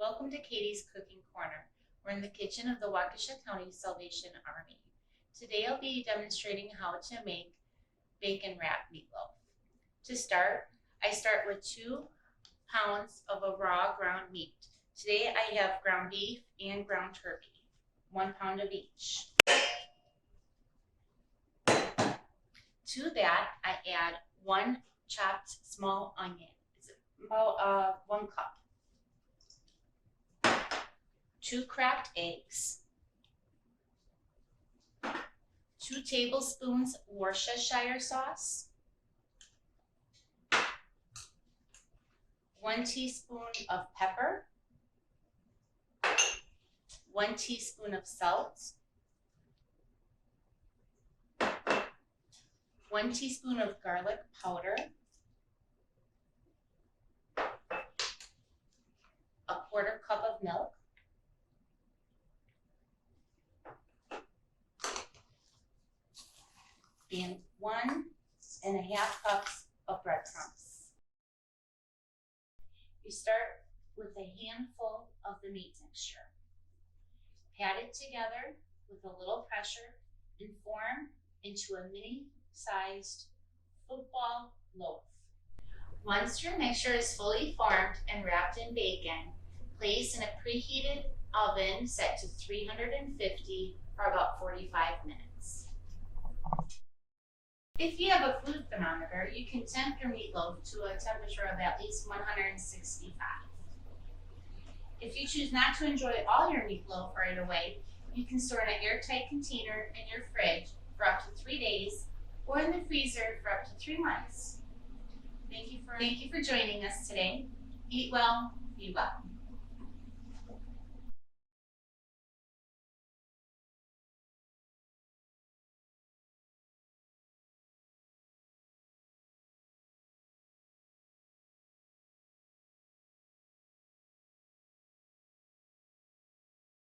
Welcome to Katie's Cooking Corner. We're in the kitchen of the Waukesha County Salvation Army. Today I'll be demonstrating how to make bacon wrap meatloaf. To start, I start with 2 pounds of a raw ground meat. Today I have ground beef and ground turkey, 1 pound of each. To that, I add 1 chopped small onion. It's about 1 cup. 2 cracked eggs, 2 tablespoons Worcestershire sauce, 1 teaspoon of pepper, 1 teaspoon of salt, 1 teaspoon of garlic powder, a 1/4 cup of milk, and 1½ cups of breadcrumbs. You start with a handful of the meat mixture. Pat it together with a little pressure and form into a mini-sized football loaf. Once your mixture is fully formed and wrapped in bacon, place in a preheated oven set to 350 for about 45 minutes. If you have a food thermometer, you can temp your meatloaf to a temperature of at least 165. If you choose not to enjoy all your meatloaf right away, you can store in an airtight container in your fridge for up to 3 days or in the freezer for up to 3 months. Thank you for joining us today. Eat well, be well.